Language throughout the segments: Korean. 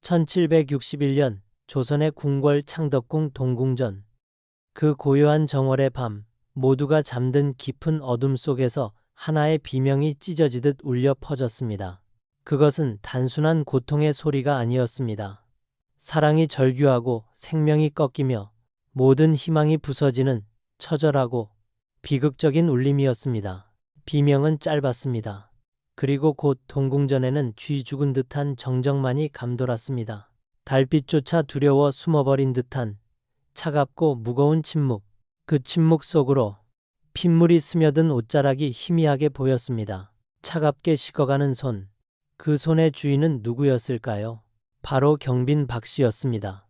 1761년 조선의 궁궐 창덕궁 동궁전. 그 고요한 정월의 밤, 모두가 잠든 깊은 어둠 속에서 하나의 비명이 찢어지듯 울려 퍼졌습니다. 그것은 단순한 고통의 소리가 아니었습니다. 사랑이 절규하고 생명이 꺾이며 모든 희망이 부서지는 처절하고 비극적인 울림이었습니다. 비명은 짧았습니다. 그리고 곧 동궁전에는 쥐 죽은 듯한 정적만이 감돌았습니다. 달빛조차 두려워 숨어버린 듯한 차갑고 무거운 침묵. 그 침묵 속으로 핏물이 스며든 옷자락이 희미하게 보였습니다. 차갑게 식어가는 손. 그 손의 주인은 누구였을까요? 바로 경빈 박씨였습니다.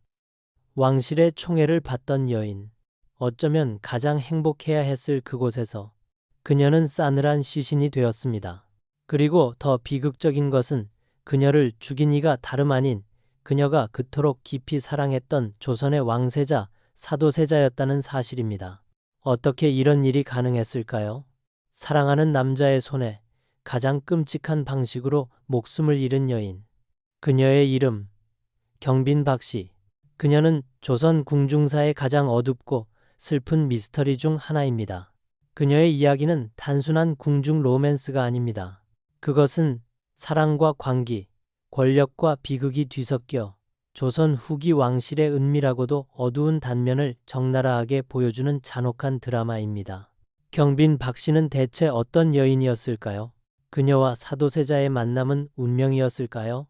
왕실의 총애를 받던 여인. 어쩌면 가장 행복해야 했을 그곳에서 그녀는 싸늘한 시신이 되었습니다. 그리고 더 비극적인 것은 그녀를 죽인 이가 다름 아닌 그녀가 그토록 깊이 사랑했던 조선의 왕세자, 사도세자였다는 사실입니다. 어떻게 이런 일이 가능했을까요? 사랑하는 남자의 손에 가장 끔찍한 방식으로 목숨을 잃은 여인. 그녀의 이름, 경빈 박씨. 그녀는 조선 궁중사의 가장 어둡고 슬픈 미스터리 중 하나입니다. 그녀의 이야기는 단순한 궁중 로맨스가 아닙니다. 그것은 사랑과 광기, 권력과 비극이 뒤섞여 조선 후기 왕실의 은밀하고도 어두운 단면을 적나라하게 보여주는 잔혹한 드라마입니다. 경빈 박씨는 대체 어떤 여인이었을까요? 그녀와 사도세자의 만남은 운명이었을까요?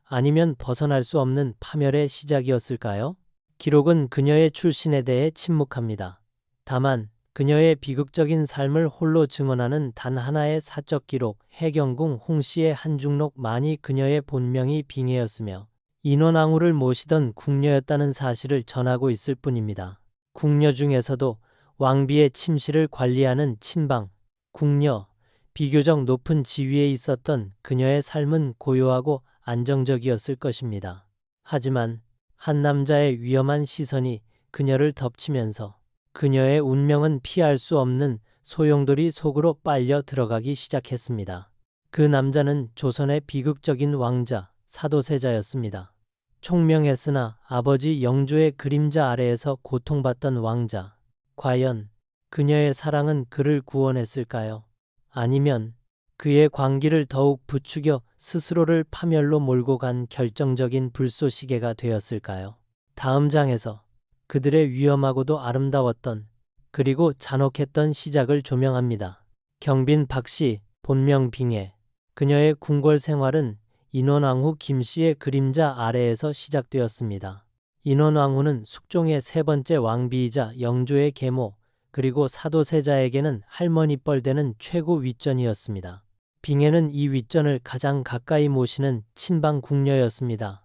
아니면 벗어날 수 없는 파멸의 시작이었을까요? 기록은 그녀의 출신에 대해 침묵합니다. 다만 그녀의 비극적인 삶을 홀로 증언하는 단 하나의 사적 기록, 해경궁 홍씨의 한중록만이 그녀의 본명이 빙해였으며 인원왕후를 모시던 궁녀였다는 사실을 전하고 있을 뿐입니다. 궁녀 중에서도 왕비의 침실을 관리하는 친방, 궁녀, 비교적 높은 지위에 있었던 그녀의 삶은 고요하고 안정적이었을 것입니다. 하지만 한 남자의 위험한 시선이 그녀를 덮치면서 그녀의 운명은 피할 수 없는 소용돌이 속으로 빨려 들어가기 시작했습니다. 그 남자는 조선의 비극적인 왕자, 사도세자였습니다. 총명했으나 아버지 영조의 그림자 아래에서 고통받던 왕자. 과연 그녀의 사랑은 그를 구원했을까요? 아니면 그의 광기를 더욱 부추겨 스스로를 파멸로 몰고 간 결정적인 불쏘시개가 되었을까요? 다음 장에서 그들의 위험하고도 아름다웠던 그리고 잔혹했던 시작을 조명합니다. 경빈 박씨, 본명 빙해. 그녀의 궁궐 생활은 인원왕후 김씨의 그림자 아래에서 시작되었습니다. 인원왕후는 숙종의 세 번째 왕비이자 영조의 계모, 그리고 사도세자에게는 할머니뻘 되는 최고 윗전이었습니다. 빙해는 이 윗전을 가장 가까이 모시는 친방 궁녀였습니다.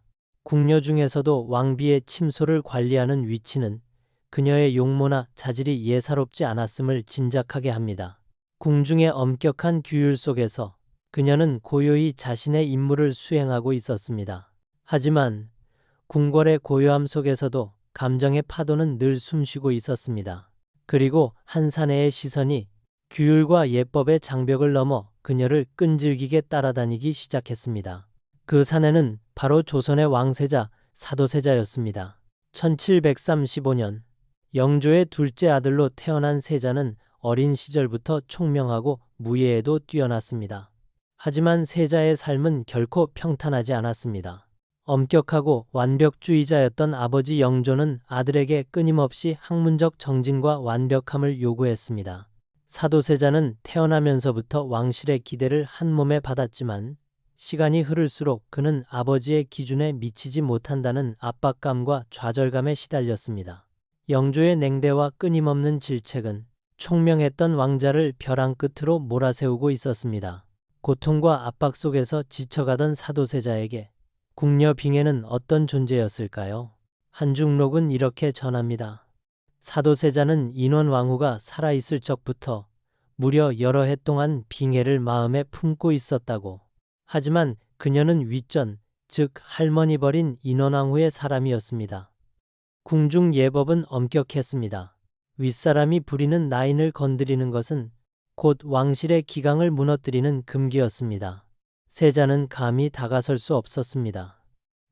궁녀 중에서도 왕비의 침소를 관리하는 위치는 그녀의 용모나 자질이 예사롭지 않았음을 짐작하게 합니다. 궁중의 엄격한 규율 속에서 그녀는 고요히 자신의 임무를 수행하고 있었습니다. 하지만 궁궐의 고요함 속에서도 감정의 파도는 늘 숨쉬고 있었습니다. 그리고 한 사내의 시선이 규율과 예법의 장벽을 넘어 그녀를 끈질기게 따라다니기 시작했습니다. 그 사내는 바로 조선의 왕세자 사도세자였습니다. 1735년 영조의 둘째 아들로 태어난 세자는 어린 시절부터 총명하고 무예에도 뛰어났습니다. 하지만 세자의 삶은 결코 평탄하지 않았습니다. 엄격하고 완벽주의자였던 아버지 영조는 아들에게 끊임없이 학문적 정진과 완벽함을 요구했습니다. 사도세자는 태어나면서부터 왕실의 기대를 한몸에 받았지만 시간이 흐를수록 그는 아버지의 기준에 미치지 못한다는 압박감과 좌절감에 시달렸습니다. 영조의 냉대와 끊임없는 질책은 총명했던 왕자를 벼랑 끝으로 몰아세우고 있었습니다. 고통과 압박 속에서 지쳐가던 사도세자에게 궁녀 빙해는 어떤 존재였을까요? 한중록은 이렇게 전합니다. 사도세자는 인원왕후가 살아있을 적부터 무려 여러 해 동안 빙해를 마음에 품고 있었다고. 하지만 그녀는 윗전, 즉 할머니 버린 인원왕후의 사람이었습니다. 궁중 예법은 엄격했습니다. 윗사람이 부리는 나인을 건드리는 것은 곧 왕실의 기강을 무너뜨리는 금기였습니다. 세자는 감히 다가설 수 없었습니다.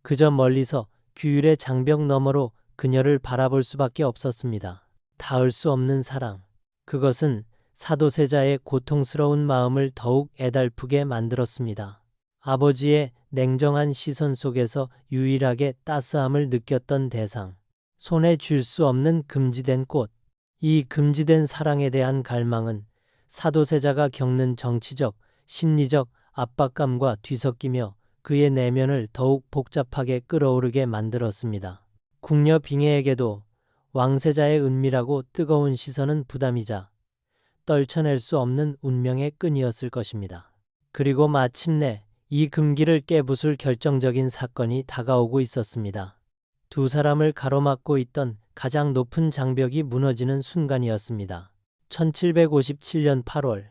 그저 멀리서 규율의 장벽 너머로 그녀를 바라볼 수밖에 없었습니다. 닿을 수 없는 사랑. 그것은 사도세자의 고통스러운 마음을 더욱 애달프게 만들었습니다. 아버지의 냉정한 시선 속에서 유일하게 따스함을 느꼈던 대상. 손에 쥘 수 없는 금지된 꽃. 이 금지된 사랑에 대한 갈망은 사도세자가 겪는 정치적, 심리적 압박감과 뒤섞이며 그의 내면을 더욱 복잡하게 끌어오르게 만들었습니다. 궁녀 빙해에게도 왕세자의 은밀하고 뜨거운 시선은 부담이자 떨쳐낼 수 없는 운명의 끈이었을 것입니다. 그리고 마침내 이 금기를 깨부술 결정적인 사건이 다가오고 있었습니다. 두 사람을 가로막고 있던 가장 높은 장벽이 무너지는 순간이었습니다. 1757년 8월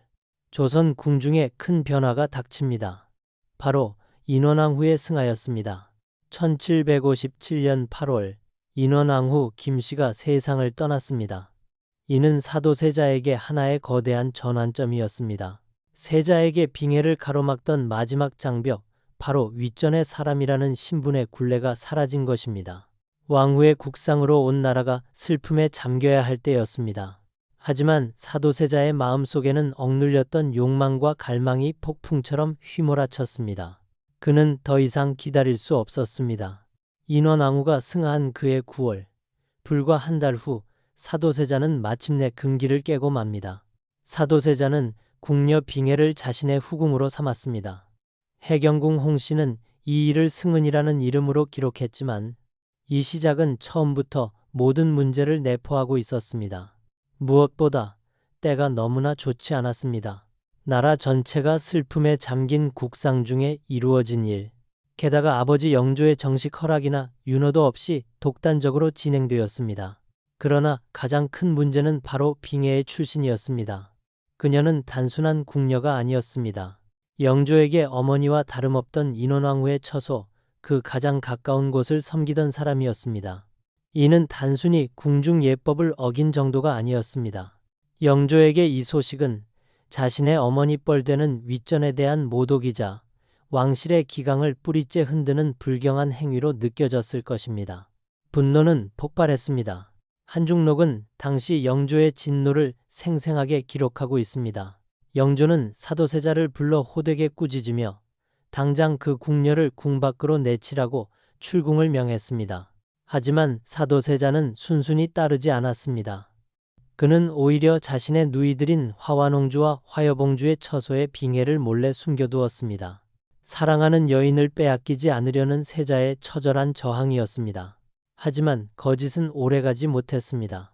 조선 궁중에 큰 변화가 닥칩니다. 바로 인원왕후의 승하였습니다. 1757년 8월 인원왕후 김씨가 세상을 떠났습니다. 이는 사도세자에게 하나의 거대한 전환점이었습니다. 세자에게 빙해를 가로막던 마지막 장벽, 바로 윗전의 사람이라는 신분의 굴레가 사라진 것입니다. 왕후의 국상으로 온 나라가 슬픔에 잠겨야 할 때였습니다. 하지만 사도세자의 마음속에는 억눌렸던 욕망과 갈망이 폭풍처럼 휘몰아쳤습니다. 그는 더 이상 기다릴 수 없었습니다. 인원왕후가 승하한 그해 9월, 불과 한 달 후 사도세자는 마침내 금기를 깨고 맙니다. 사도세자는 궁녀 빙해를 자신의 후궁으로 삼았습니다. 해경궁 홍씨는 이 일을 승은이라는 이름으로 기록했지만 이 시작은 처음부터 모든 문제를 내포하고 있었습니다. 무엇보다 때가 너무나 좋지 않았습니다. 나라 전체가 슬픔에 잠긴 국상 중에 이루어진 일. 게다가 아버지 영조의 정식 허락이나 윤허도 없이 독단적으로 진행되었습니다. 그러나 가장 큰 문제는 바로 빙해의 출신이었습니다. 그녀는 단순한 궁녀가 아니었습니다. 영조에게 어머니와 다름없던 인원왕후의 처소, 그 가장 가까운 곳을 섬기던 사람이었습니다. 이는 단순히 궁중 예법을 어긴 정도가 아니었습니다. 영조에게 이 소식은 자신의 어머니 뻘되는 윗전에 대한 모독이자 왕실의 기강을 뿌리째 흔드는 불경한 행위로 느껴졌을 것입니다. 분노는 폭발했습니다. 한중록은 당시 영조의 진노를 생생하게 기록하고 있습니다. 영조는 사도세자를 불러 호되게 꾸짖으며 당장 그 궁녀를 궁 밖으로 내치라고 출궁을 명했습니다. 하지만 사도세자는 순순히 따르지 않았습니다. 그는 오히려 자신의 누이들인 화완홍주와 화여봉주의 처소에 빙해를 몰래 숨겨두었습니다. 사랑하는 여인을 빼앗기지 않으려는 세자의 처절한 저항이었습니다. 하지만 거짓은 오래가지 못했습니다.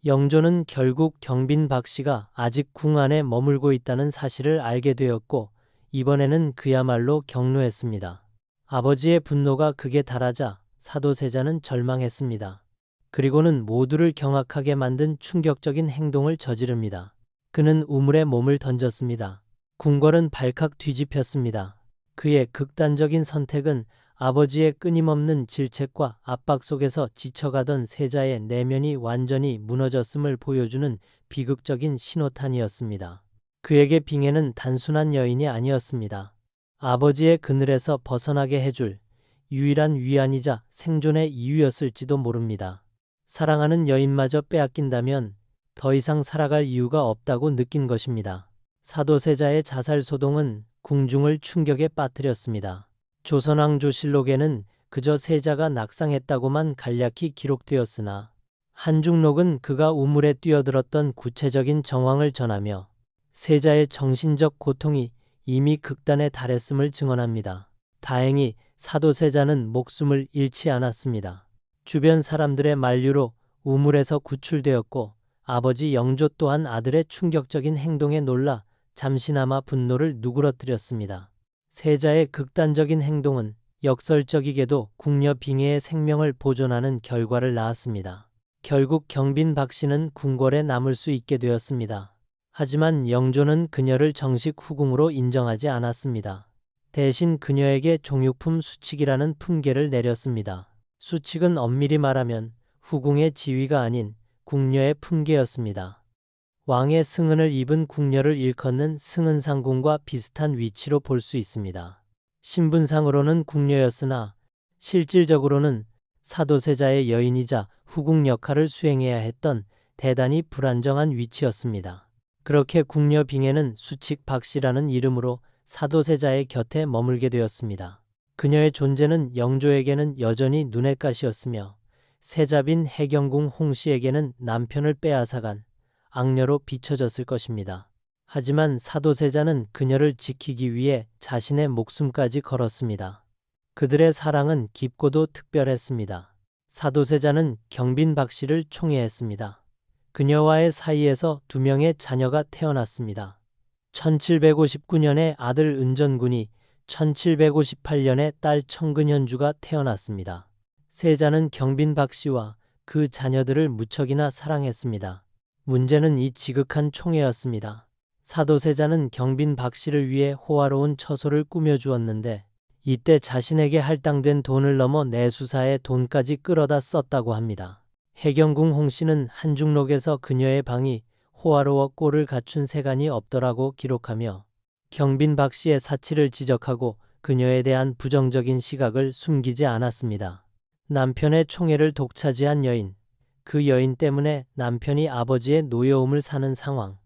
영조는 결국 경빈 박씨가 아직 궁 안에 머물고 있다는 사실을 알게 되었고 이번에는 그야말로 격노했습니다. 아버지의 분노가 극에 달하자 사도세자는 절망했습니다. 그리고는 모두를 경악하게 만든 충격적인 행동을 저지릅니다. 그는 우물에 몸을 던졌습니다. 궁궐은 발칵 뒤집혔습니다. 그의 극단적인 선택은 아버지의 끊임없는 질책과 압박 속에서 지쳐가던 세자의 내면이 완전히 무너졌음을 보여주는 비극적인 신호탄이었습니다. 그에게 빙해는 단순한 여인이 아니었습니다. 아버지의 그늘에서 벗어나게 해줄 유일한 위안이자 생존의 이유였을지도 모릅니다. 사랑하는 여인마저 빼앗긴다면 더 이상 살아갈 이유가 없다고 느낀 것입니다. 사도세자의 자살 소동은 궁중을 충격에 빠뜨렸습니다. 조선왕조실록에는 그저 세자가 낙상했다고만 간략히 기록되었으나 한중록은 그가 우물에 뛰어들었던 구체적인 정황을 전하며 세자의 정신적 고통이 이미 극단에 달했음을 증언합니다. 다행히 사도세자는 목숨을 잃지 않았습니다. 주변 사람들의 만류로 우물에서 구출되었고 아버지 영조 또한 아들의 충격적인 행동에 놀라 잠시나마 분노를 누그러뜨렸습니다. 세자의 극단적인 행동은 역설적이게도 궁녀 빙해의 생명을 보존하는 결과를 낳았습니다. 결국 경빈 박씨는 궁궐에 남을 수 있게 되었습니다. 하지만 영조는 그녀를 정식 후궁으로 인정하지 않았습니다. 대신 그녀에게 종육품 수칙이라는 품계를 내렸습니다. 수칙은 엄밀히 말하면 후궁의 지위가 아닌 궁녀의 품계였습니다. 왕의 승은을 입은 궁녀를 일컫는 승은상궁과 비슷한 위치로 볼 수 있습니다. 신분상으로는 궁녀였으나 실질적으로는 사도세자의 여인이자 후궁 역할을 수행해야 했던 대단히 불안정한 위치였습니다. 그렇게 궁녀 빙에는 수칙 박씨라는 이름으로 사도세자의 곁에 머물게 되었습니다. 그녀의 존재는 영조에게는 여전히 눈엣 가시였으며 세자빈 해경궁 홍씨에게는 남편을 빼앗아간 악녀로 비춰졌을 것입니다. 하지만 사도세자는 그녀를 지키기 위해 자신의 목숨까지 걸었습니다. 그들의 사랑은 깊고도 특별했습니다. 사도세자는 경빈 박씨를 총애했습니다. 그녀와의 사이에서 2명의 자녀가 태어났습니다. 1759년에 아들 은전군이, 1758년에 딸 청근현주가 태어났습니다. 세자는 경빈 박씨와 그 자녀들을 무척이나 사랑했습니다. 문제는 이 지극한 총애였습니다. 사도세자는 경빈 박씨를 위해 호화로운 처소를 꾸며주었는데 이때 자신에게 할당된 돈을 넘어 내수사의 돈까지 끌어다 썼다고 합니다. 해경궁 홍씨는 한중록에서 그녀의 방이 호화로워 꼴을 갖춘 세간이 없더라고 기록하며 경빈 박씨의 사치를 지적하고 그녀에 대한 부정적인 시각을 숨기지 않았습니다. 남편의 총애를 독차지한 여인, 그 여인 때문에 남편이 아버지의 노여움을 사는 상황.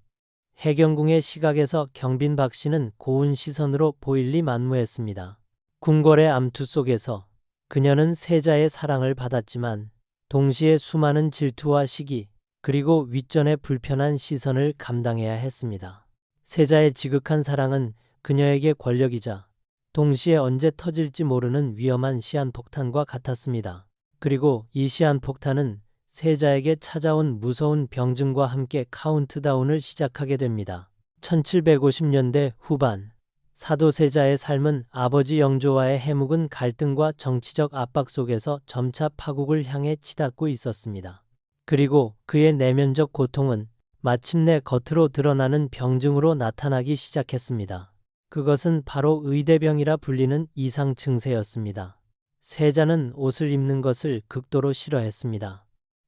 해경궁의 시각에서 경빈 박씨는 고운 시선으로 보일 리 만무했습니다. 궁궐의 암투 속에서 그녀는 세자의 사랑을 받았지만 동시에 수많은 질투와 시기 그리고 윗전의 불편한 시선을 감당해야 했습니다. 세자의 지극한 사랑은 그녀에게 권력이자 동시에 언제 터질지 모르는 위험한 시한폭탄과 같았습니다. 그리고 이 시한폭탄은 세자에게 찾아온 무서운 병증과 함께 카운트다운을 시작하게 됩니다. 1750년대 후반 사도세자의 삶은 아버지 영조와의 해묵은 갈등과 정치적 압박 속에서 점차 파국을 향해 치닫고 있었습니다. 그리고 그의 내면적 고통은 마침내 겉으로 드러나는 병증으로 나타나기 시작했습니다. 그것은 바로 의대병이라 불리는 이상 증세였습니다. 세자는 옷을 입는 것을 극도로 싫어했습니다.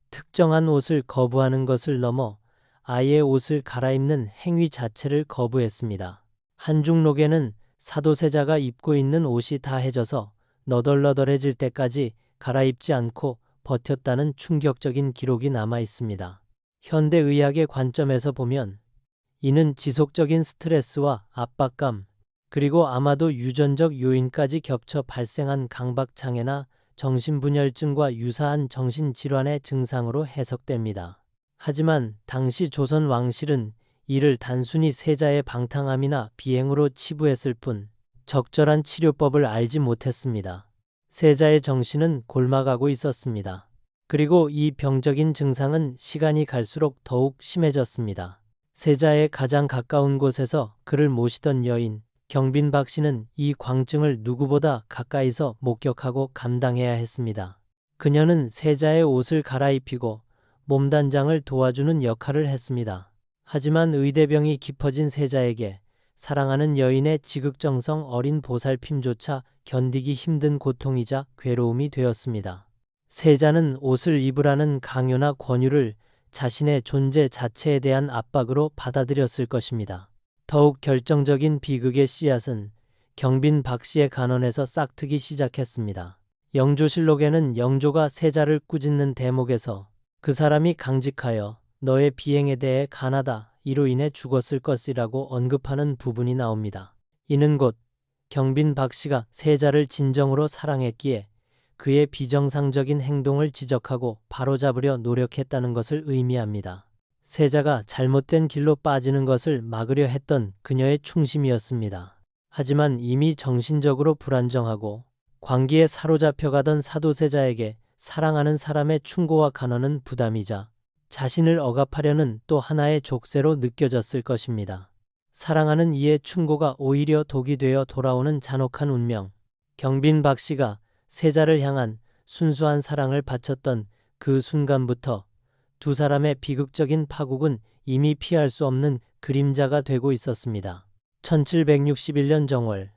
특정한 옷을 거부하는 것을 넘어 아예 옷을 갈아입는 행위 자체를 거부했습니다. 한중록에는 사도세자가 입고 있는 옷이 다해져서 너덜너덜해질 때까지 갈아입지 않고 버텼다는 충격적인 기록이 남아 있습니다. 현대의학의 관점에서 보면 이는 지속적인 스트레스와 압박감, 그리고 아마도 유전적 요인까지 겹쳐 발생한 강박장애나 정신분열증과 유사한 정신질환의 증상으로 해석됩니다. 하지만 당시 조선 왕실은 이를 단순히 세자의 방탕함이나 비행으로 치부했을 뿐 적절한 치료법을 알지 못했습니다. 세자의 정신은 골마가고 있었습니다. 그리고 이 병적인 증상은 시간이 갈수록 더욱 심해졌습니다. 세자의 가장 가까운 곳에서 그를 모시던 여인, 경빈 박씨는 이 광증을 누구보다 가까이서 목격하고 감당해야 했습니다. 그녀는 세자의 옷을 갈아입히고 몸단장을 도와주는 역할을 했습니다. 하지만 의대병이 깊어진 세자에게 사랑하는 여인의 지극정성 어린 보살핌조차 견디기 힘든 고통이자 괴로움이 되었습니다. 세자는 옷을 입으라는 강요나 권유를 자신의 존재 자체에 대한 압박으로 받아들였을 것입니다. 더욱 결정적인 비극의 씨앗은 경빈 박씨의 간원에서 싹트기 시작했습니다. 영조실록에는 영조가 세자를 꾸짖는 대목에서 그 사람이 강직하여 너의 비행에 대해 간하다 이로 인해 죽었을 것이라고 언급하는 부분이 나옵니다. 이는 곧 경빈 박씨가 세자를 진정으로 사랑했기에 그의 비정상적인 행동을 지적하고 바로잡으려 노력했다는 것을 의미합니다. 세자가 잘못된 길로 빠지는 것을 막으려 했던 그녀의 충심이었습니다. 하지만 이미 정신적으로 불안정하고 광기에 사로잡혀가던 사도세자에게 사랑하는 사람의 충고와 간언은 부담이자 자신을 억압하려는 또 하나의 족쇄로 느껴졌을 것입니다. 사랑하는 이의 충고가 오히려 독이 되어 돌아오는 잔혹한 운명. 경빈 박씨가 세자를 향한 순수한 사랑을 바쳤던 그 순간부터 두 사람의 비극적인 파국은 이미 피할 수 없는 그림자가 되고 있었습니다. 1761년 정월,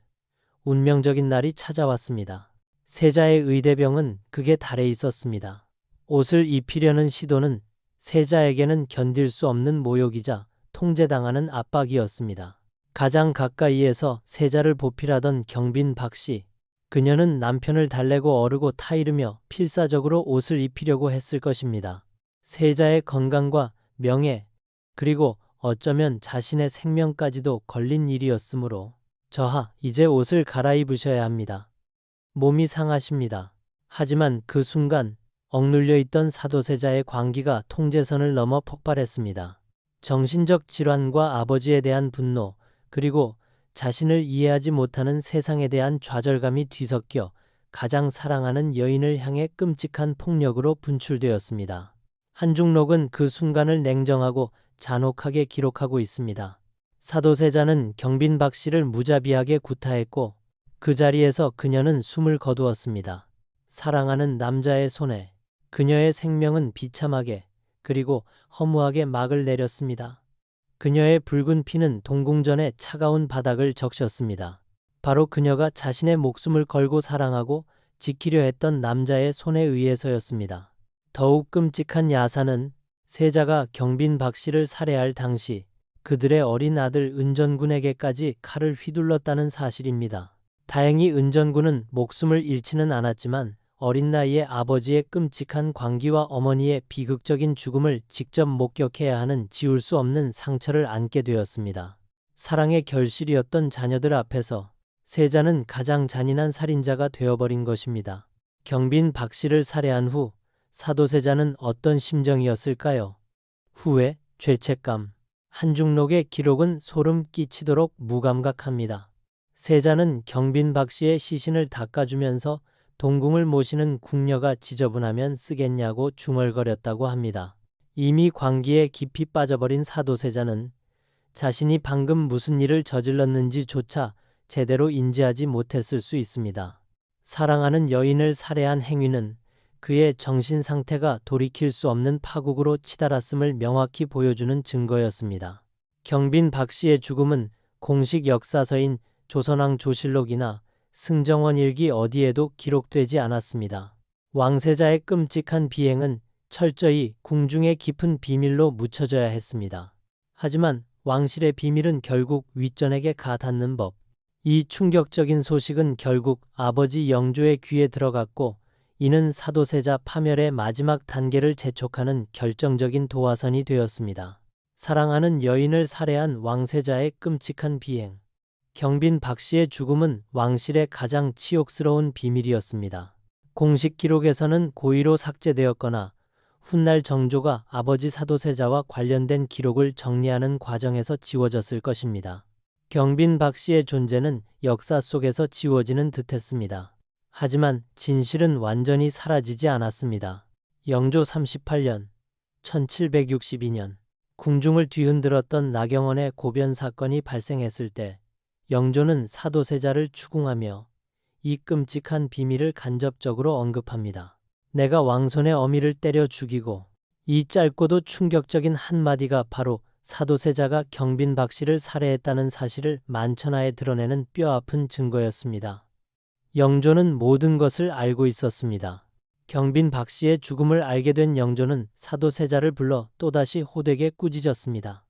운명적인 날이 찾아왔습니다. 세자의 의대병은 극의 달에 있었습니다. 옷을 입히려는 시도는 세자에게는 견딜 수 없는 모욕이자 통제당하는 압박이었습니다. 가장 가까이에서 세자를 보필하던 경빈 박씨, 그녀는 남편을 달래고 어르고 타이르며 필사적으로 옷을 입히려고 했을 것입니다. 세자의 건강과 명예, 그리고 어쩌면 자신의 생명까지도 걸린 일이었으므로 저하, 이제 옷을 갈아입으셔야 합니다. 몸이 상하십니다. 하지만 그 순간 억눌려 있던 사도세자의 광기가 통제선을 넘어 폭발했습니다. 정신적 질환과 아버지에 대한 분노, 그리고 자신을 이해하지 못하는 세상에 대한 좌절감이 뒤섞여 가장 사랑하는 여인을 향해 끔찍한 폭력으로 분출되었습니다. 한중록은 그 순간을 냉정하고 잔혹하게 기록하고 있습니다. 사도세자는 경빈 박씨를 무자비하게 구타했고 그 자리에서 그녀는 숨을 거두었습니다. 사랑하는 남자의 손에 그녀의 생명은 비참하게 그리고 허무하게 막을 내렸습니다. 그녀의 붉은 피는 동궁전의 차가운 바닥을 적셨습니다. 바로 그녀가 자신의 목숨을 걸고 사랑하고 지키려 했던 남자의 손에 의해서였습니다. 더욱 끔찍한 야사는 세자가 경빈 박씨를 살해할 당시 그들의 어린 아들 은전군에게까지 칼을 휘둘렀다는 사실입니다. 다행히 은전군은 목숨을 잃지는 않았지만 어린 나이에 아버지의 끔찍한 광기와 어머니의 비극적인 죽음을 직접 목격해야 하는 지울 수 없는 상처를 안게 되었습니다. 사랑의 결실이었던 자녀들 앞에서 세자는 가장 잔인한 살인자가 되어버린 것입니다. 경빈 박씨를 살해한 후 사도세자는 어떤 심정이었을까요? 후회, 죄책감. 한중록의 기록은 소름 끼치도록 무감각합니다. 세자는 경빈 박씨의 시신을 닦아주면서 동궁을 모시는 궁녀가 지저분하면 쓰겠냐고 중얼거렸다고 합니다. 이미 광기에 깊이 빠져버린 사도세자는 자신이 방금 무슨 일을 저질렀는지조차 제대로 인지하지 못했을 수 있습니다. 사랑하는 여인을 살해한 행위는 그의 정신 상태가 돌이킬 수 없는 파국으로 치달았음을 명확히 보여주는 증거였습니다. 경빈 박씨의 죽음은 공식 역사서인 조선왕 조실록이나 승정원 일기 어디에도 기록되지 않았습니다. 왕세자의 끔찍한 비행은 철저히 궁중의 깊은 비밀로 묻혀져야 했습니다. 하지만 왕실의 비밀은 결국 윗전에게 가 닿는 법. 이 충격적인 소식은 결국 아버지 영조의 귀에 들어갔고 이는 사도세자 파멸의 마지막 단계를 재촉하는 결정적인 도화선이 되었습니다. 사랑하는 여인을 살해한 왕세자의 끔찍한 비행. 경빈 박씨의 죽음은 왕실의 가장 치욕스러운 비밀이었습니다. 공식 기록에서는 고의로 삭제되었거나 훗날 정조가 아버지 사도세자와 관련된 기록을 정리하는 과정에서 지워졌을 것입니다. 경빈 박씨의 존재는 역사 속에서 지워지는 듯했습니다. 하지만 진실은 완전히 사라지지 않았습니다. 영조 38년 1762년 궁중을 뒤흔들었던 나경원의 고변 사건이 발생했을 때 영조는 사도세자를 추궁하며 이 끔찍한 비밀을 간접적으로 언급합니다. 내가 왕손의 어미를 때려 죽이고 이 짧고도 충격적인 한마디가 바로 사도세자가 경빈 박씨를 살해했다는 사실을 만천하에 드러내는 뼈아픈 증거였습니다. 영조는 모든 것을 알고 있었습니다. 경빈 박씨의 죽음을 알게 된 영조는 사도세자를 불러 또다시 호되게 꾸짖었습니다.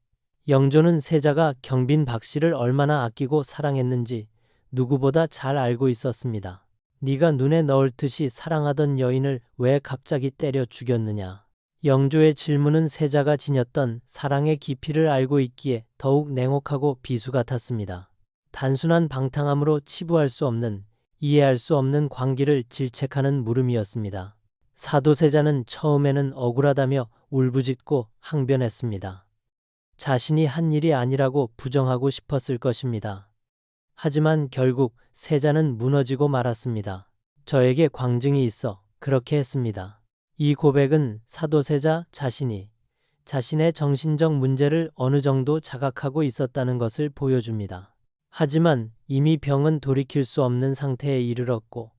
영조는 세자가 경빈 박씨를 얼마나 아끼고 사랑했는지 누구보다 잘 알고 있었습니다. 네가 눈에 넣을 듯이 사랑하던 여인을 왜 갑자기 때려 죽였느냐. 영조의 질문은 세자가 지녔던 사랑의 깊이를 알고 있기에 더욱 냉혹하고 비수 같았습니다. 단순한 방탕함으로 치부할 수 없는, 이해할 수 없는 광기를 질책하는 물음이었습니다. 사도세자는 처음에는 억울하다며 울부짖고 항변했습니다. 자신이 한 일이 아니라고 부정하고 싶었을 것입니다. 하지만 결국 세자는 무너지고 말았습니다. 저에게 광증이 있어 그렇게 했습니다. 이 고백은 사도세자 자신이 자신의 정신적 문제를 어느 정도 자각하고 있었다는 것을 보여줍니다. 하지만 이미 병은 돌이킬 수 없는 상태에 이르렀고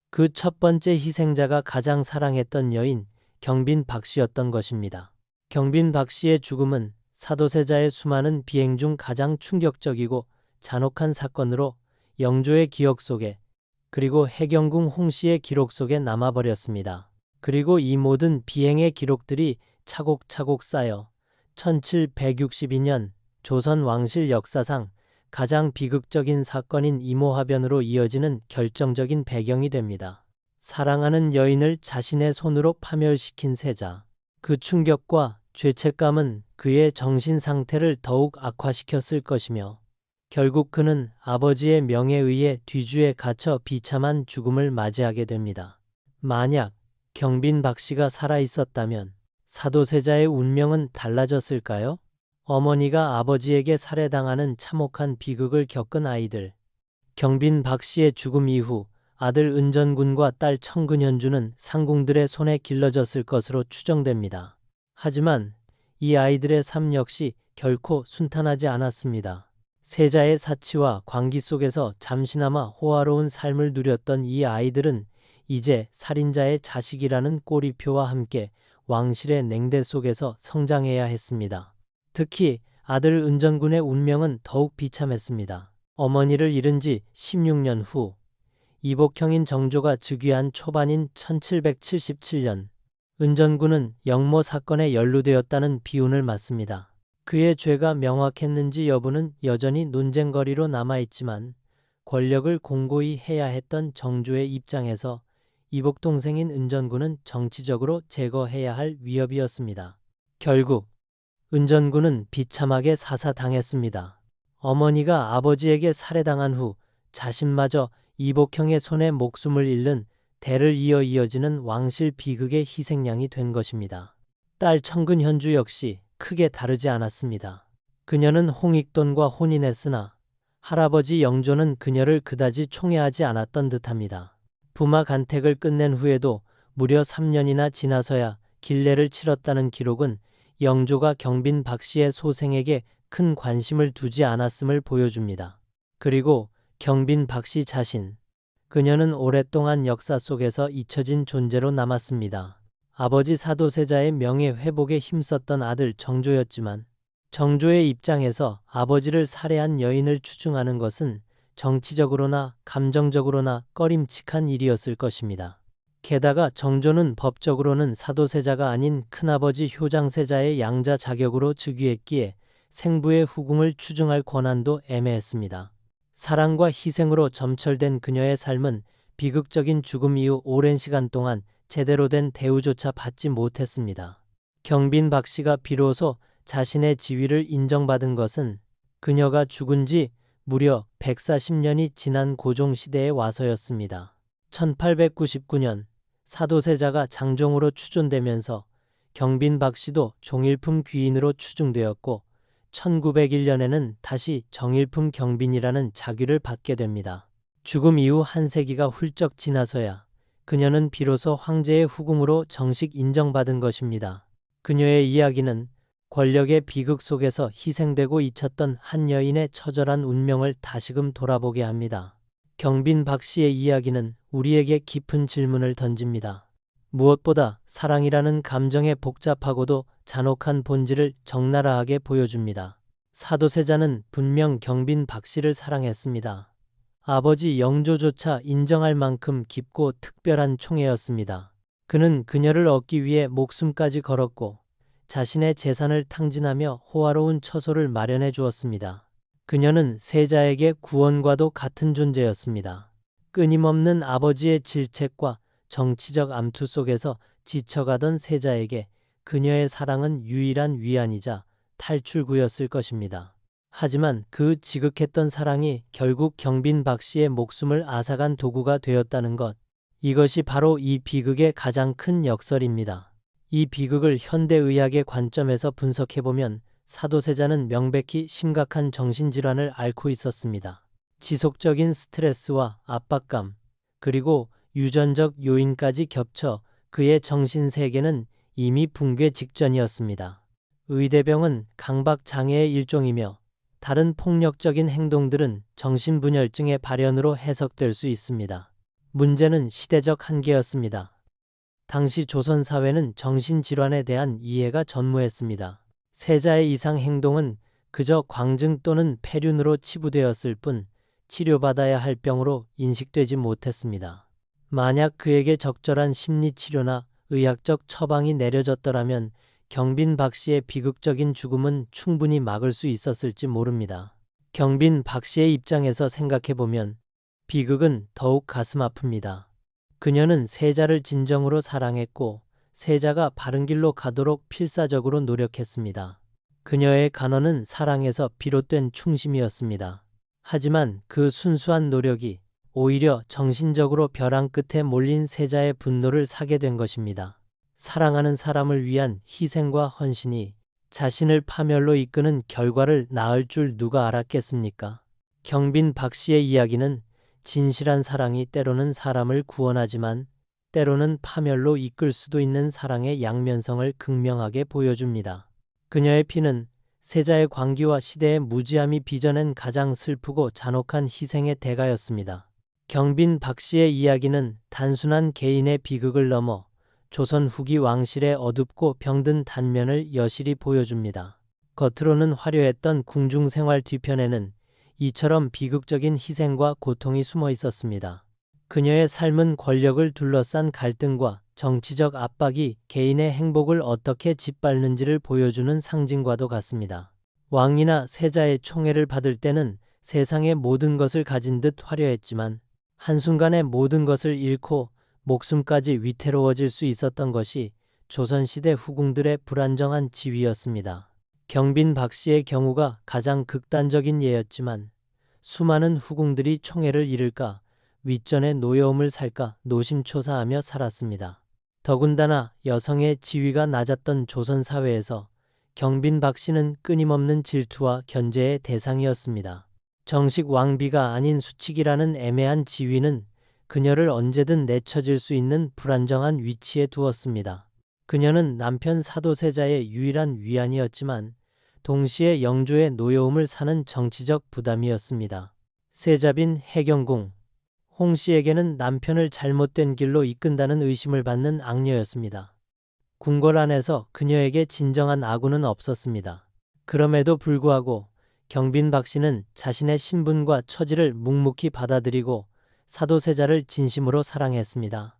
그 첫 번째 희생자가 가장 사랑했던 여인 경빈 박씨였던 것입니다. 경빈 박씨의 죽음은 사도세자의 수많은 비행 중 가장 충격적이고 잔혹한 사건으로 영조의 기억 속에 그리고 해경궁 홍씨의 기록 속에 남아버렸습니다. 그리고 이 모든 비행의 기록들이 차곡차곡 쌓여 1762년 조선 왕실 역사상 가장 비극적인 사건인 이모화변으로 이어지는 결정적인 배경이 됩니다. 사랑하는 여인을 자신의 손으로 파멸시킨 세자. 그 충격과 죄책감은 그의 정신 상태를 더욱 악화시켰을 것이며 결국 그는 아버지의 명에 의해 뒤주에 갇혀 비참한 죽음을 맞이하게 됩니다. 만약 경빈 박 씨가 살아 있었다면 사도세자의 운명은 달라졌을까요? 어머니가 아버지에게 살해당하는 참혹한 비극을 겪은 아이들. 경빈 박 씨의 죽음 이후 아들 은전군과 딸 청근현주는 상궁들의 손에 길러졌을 것으로 추정됩니다. 하지만 이 아이들의 삶 역시 결코 순탄하지 않았습니다. 세자의 사치와 광기 속에서 잠시나마 호화로운 삶을 누렸던 이 아이들은 이제 살인자의 자식이라는 꼬리표와 함께 왕실의 냉대 속에서 성장해야 했습니다. 특히 아들 은전군의 운명은 더욱 비참했습니다. 어머니를 잃은 지 16년 후 이복형인 정조가 즉위한 초반인 1777년 은전군은 영모 사건에 연루되었다는 비운을 맞습니다. 그의 죄가 명확했는지 여부는 여전히 논쟁거리로 남아있지만 권력을 공고히 해야 했던 정조의 입장에서 이복 동생인 은전군은 정치적으로 제거해야 할 위협이었습니다. 결국 은전군은 비참하게 사사당했습니다. 어머니가 아버지에게 살해당한 후 자신마저 이복형의 손에 목숨을 잃는 대를 이어지는 왕실 비극의 희생양이 된 것입니다. 딸 청근현주 역시 크게 다르지 않았습니다. 그녀는 홍익돈과 혼인했으나 할아버지 영조는 그녀를 그다지 총애하지 않았던 듯합니다. 부마 간택을 끝낸 후에도 무려 3년이나 지나서야 길례를 치렀다는 기록은 영조가 경빈 박 씨의 소생에게 큰 관심을 두지 않았음을 보여줍니다. 그리고 경빈 박 씨 자신, 그녀는 오랫동안 역사 속에서 잊혀진 존재로 남았습니다. 아버지 사도세자의 명예 회복에 힘썼던 아들 정조였지만 정조의 입장에서 아버지를 살해한 여인을 추중하는 것은 정치적으로나 감정적으로나 꺼림칙한 일이었을 것입니다. 게다가 정조는 법적으로는 사도세자가 아닌 큰아버지 효장세자의 양자 자격으로 즉위했기에 생부의 후궁을 추중할 권한도 애매했습니다. 사랑과 희생으로 점철된 그녀의 삶은 비극적인 죽음 이후 오랜 시간 동안 제대로 된 대우조차 받지 못했습니다. 경빈 박 씨가 비로소 자신의 지위를 인정받은 것은 그녀가 죽은 지 무려 140년이 지난 고종시대에 와서였습니다. 1899년 사도세자가 장종으로 추존되면서 경빈 박 씨도 종일품 귀인으로 추중되었고 1901년에는 다시 정일품 경빈이라는 자귀를 받게 됩니다. 죽음 이후 한 세기가 훌쩍 지나서야 그녀는 비로소 황제의 후궁으로 정식 인정받은 것입니다. 그녀의 이야기는 권력의 비극 속에서 희생되고 잊혔던 한 여인의 처절한 운명을 다시금 돌아보게 합니다. 경빈 박 씨의 이야기는 우리에게 깊은 질문을 던집니다. 무엇보다 사랑이라는 감정의 복잡하고도 잔혹한 본질을 적나라하게 보여줍니다. 사도세자는 분명 경빈 박 씨를 사랑했습니다. 아버지 영조조차 인정할 만큼 깊고 특별한 총애였습니다. 그는 그녀를 얻기 위해 목숨까지 걸었고 자신의 재산을 탕진하며 호화로운 처소를 마련해 주었습니다. 그녀는 세자에게 구원과도 같은 존재였습니다. 끊임없는 아버지의 질책과 정치적 암투 속에서 지쳐가던 세자에게 그녀의 사랑은 유일한 위안이자 탈출구였을 것입니다. 하지만 그 지극했던 사랑이 결국 경빈 박 씨의 목숨을 앗아간 도구가 되었다는 것. 이것이 바로 이 비극의 가장 큰 역설입니다. 이 비극을 현대의학의 관점에서 분석해보면 사도세자는 명백히 심각한 정신질환을 앓고 있었습니다. 지속적인 스트레스와 압박감, 그리고 유전적 요인까지 겹쳐 그의 정신세계는 이미 붕괴 직전이었습니다. 의대병은 강박장애의 일종이며 다른 폭력적인 행동들은 정신분열증의 발현으로 해석될 수 있습니다. 문제는 시대적 한계였습니다. 당시 조선 사회는 정신질환에 대한 이해가 전무했습니다. 세자의 이상 행동은 그저 광증 또는 폐륜으로 치부되었을 뿐 치료받아야 할 병으로 인식되지 못했습니다. 만약 그에게 적절한 심리치료나 의학적 처방이 내려졌더라면 경빈 박 씨의 비극적인 죽음은 충분히 막을 수 있었을지 모릅니다. 경빈 박 씨의 입장에서 생각해보면 비극은 더욱 가슴 아픕니다. 그녀는 세자를 진정으로 사랑했고 세자가 바른 길로 가도록 필사적으로 노력했습니다. 그녀의 간언은 사랑에서 비롯된 충심이었습니다. 하지만 그 순수한 노력이 오히려 정신적으로 벼랑 끝에 몰린 세자의 분노를 사게 된 것입니다. 사랑하는 사람을 위한 희생과 헌신이 자신을 파멸로 이끄는 결과를 낳을 줄 누가 알았겠습니까? 경빈 박 씨의 이야기는 진실한 사랑이 때로는 사람을 구원하지만 때로는 파멸로 이끌 수도 있는 사랑의 양면성을 극명하게 보여줍니다. 그녀의 피는 세자의 광기와 시대의 무지함이 빚어낸 가장 슬프고 잔혹한 희생의 대가였습니다. 경빈 박 씨의 이야기는 단순한 개인의 비극을 넘어 조선 후기 왕실의 어둡고 병든 단면을 여실히 보여줍니다. 겉으로는 화려했던 궁중생활 뒤편에는 이처럼 비극적인 희생과 고통이 숨어 있었습니다. 그녀의 삶은 권력을 둘러싼 갈등과 정치적 압박이 개인의 행복을 어떻게 짓밟는지를 보여주는 상징과도 같습니다. 왕이나 세자의 총애를 받을 때는 세상의 모든 것을 가진 듯 화려했지만 한순간에 모든 것을 잃고 목숨까지 위태로워질 수 있었던 것이 조선시대 후궁들의 불안정한 지위였습니다. 경빈 박 씨의 경우가 가장 극단적인 예였지만 수많은 후궁들이 총애를 잃을까 윗전의 노여움을 살까 노심초사하며 살았습니다. 더군다나 여성의 지위가 낮았던 조선 사회에서 경빈 박 씨는 끊임없는 질투와 견제의 대상이었습니다. 정식 왕비가 아닌 수칙이라는 애매한 지위는 그녀를 언제든 내쳐질 수 있는 불안정한 위치에 두었습니다. 그녀는 남편 사도세자의 유일한 위안이었지만 동시에 영조의 노여움을 사는 정치적 부담이었습니다. 세자빈 해경궁 홍 씨에게는 남편을 잘못된 길로 이끈다는 의심을 받는 악녀였습니다. 궁궐 안에서 그녀에게 진정한 아군은 없었습니다. 그럼에도 불구하고 경빈 박 씨는 자신의 신분과 처지를 묵묵히 받아들이고 사도세자를 진심으로 사랑했습니다.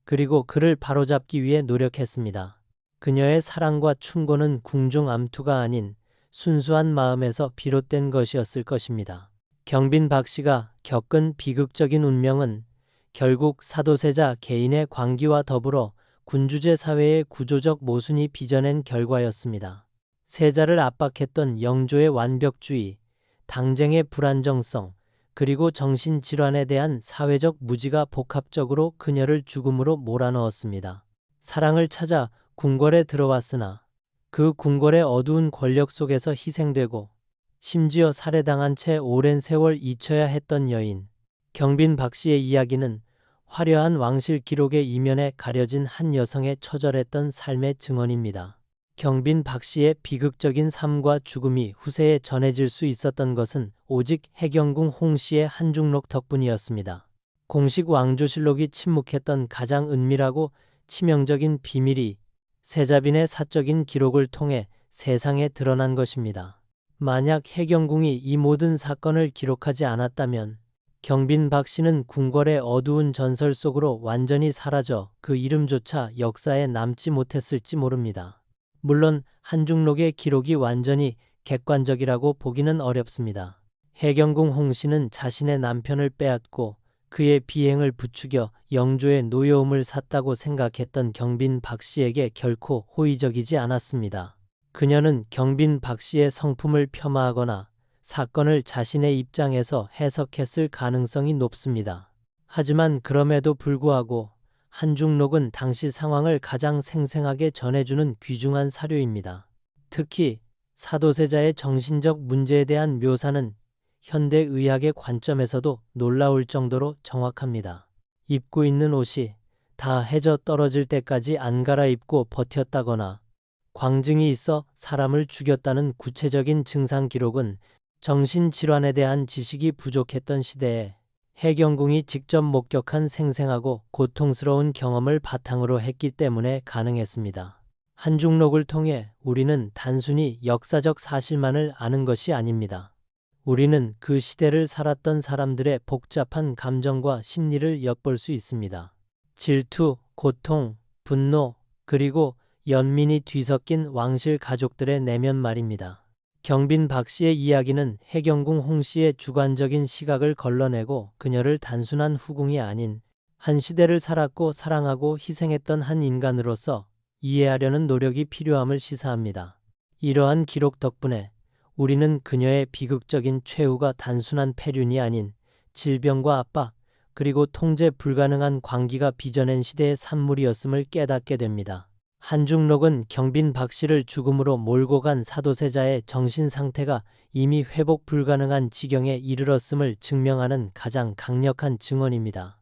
그리고 그를 바로잡기 위해 노력했습니다. 그녀의 사랑과 충고는 궁중 암투가 아닌 순수한 마음에서 비롯된 것이었을 것입니다. 경빈 박 씨가 겪은 비극적인 운명은 결국 사도세자 개인의 광기와 더불어 군주제 사회의 구조적 모순이 빚어낸 결과였습니다. 세자를 압박했던 영조의 완벽주의, 당쟁의 불안정성, 그리고 정신질환에 대한 사회적 무지가 복합적으로 그녀를 죽음으로 몰아넣었습니다. 사랑을 찾아 궁궐에 들어왔으나 그 궁궐의 어두운 권력 속에서 희생되고 심지어 살해당한 채 오랜 세월 잊혀야 했던 여인. 경빈 박 씨의 이야기는 화려한 왕실 기록의 이면에 가려진 한 여성의 처절했던 삶의 증언입니다. 경빈 박 씨의 비극적인 삶과 죽음이 후세에 전해질 수 있었던 것은 오직 해경궁 홍 씨의 한중록 덕분이었습니다. 공식 왕조실록이 침묵했던 가장 은밀하고 치명적인 비밀이 세자빈의 사적인 기록을 통해 세상에 드러난 것입니다. 만약 해경궁이 이 모든 사건을 기록하지 않았다면 경빈 박 씨는 궁궐의 어두운 전설 속으로 완전히 사라져 그 이름조차 역사에 남지 못했을지 모릅니다. 물론 한중록의 기록이 완전히 객관적이라고 보기는 어렵습니다. 해경궁 홍 씨는 자신의 남편을 빼앗고 그의 비행을 부추겨 영조의 노여움을 샀다고 생각했던 경빈 박 씨에게 결코 호의적이지 않았습니다. 그녀는 경빈 박 씨의 성품을 폄하하거나 사건을 자신의 입장에서 해석했을 가능성이 높습니다. 하지만 그럼에도 불구하고 한중록은 당시 상황을 가장 생생하게 전해주는 귀중한 사료입니다. 특히 사도세자의 정신적 문제에 대한 묘사는 현대의학의 관점에서도 놀라울 정도로 정확합니다. 입고 있는 옷이 다 해져 떨어질 때까지 안 갈아입고 버텼다거나 광증이 있어 사람을 죽였다는 구체적인 증상 기록은 정신질환에 대한 지식이 부족했던 시대에 해경궁이 직접 목격한 생생하고 고통스러운 경험을 바탕으로 했기 때문에 가능했습니다. 한중록을 통해 우리는 단순히 역사적 사실만을 아는 것이 아닙니다. 우리는 그 시대를 살았던 사람들의 복잡한 감정과 심리를 엿볼 수 있습니다. 질투, 고통, 분노, 그리고 연민이 뒤섞인 왕실 가족들의 내면 말입니다. 경빈 박 씨의 이야기는 해경궁 홍 씨의 주관적인 시각을 걸러내고 그녀를 단순한 후궁이 아닌 한 시대를 살았고 사랑하고 희생했던 한 인간으로서 이해하려는 노력이 필요함을 시사합니다. 이러한 기록 덕분에 우리는 그녀의 비극적인 최후가 단순한 폐륜이 아닌 질병과 압박, 그리고 통제 불가능한 광기가 빚어낸 시대의 산물이었음을 깨닫게 됩니다. 한중록은 경빈 박 씨를 죽음으로 몰고 간 사도세자의 정신 상태가 이미 회복 불가능한 지경에 이르렀음을 증명하는 가장 강력한 증언입니다.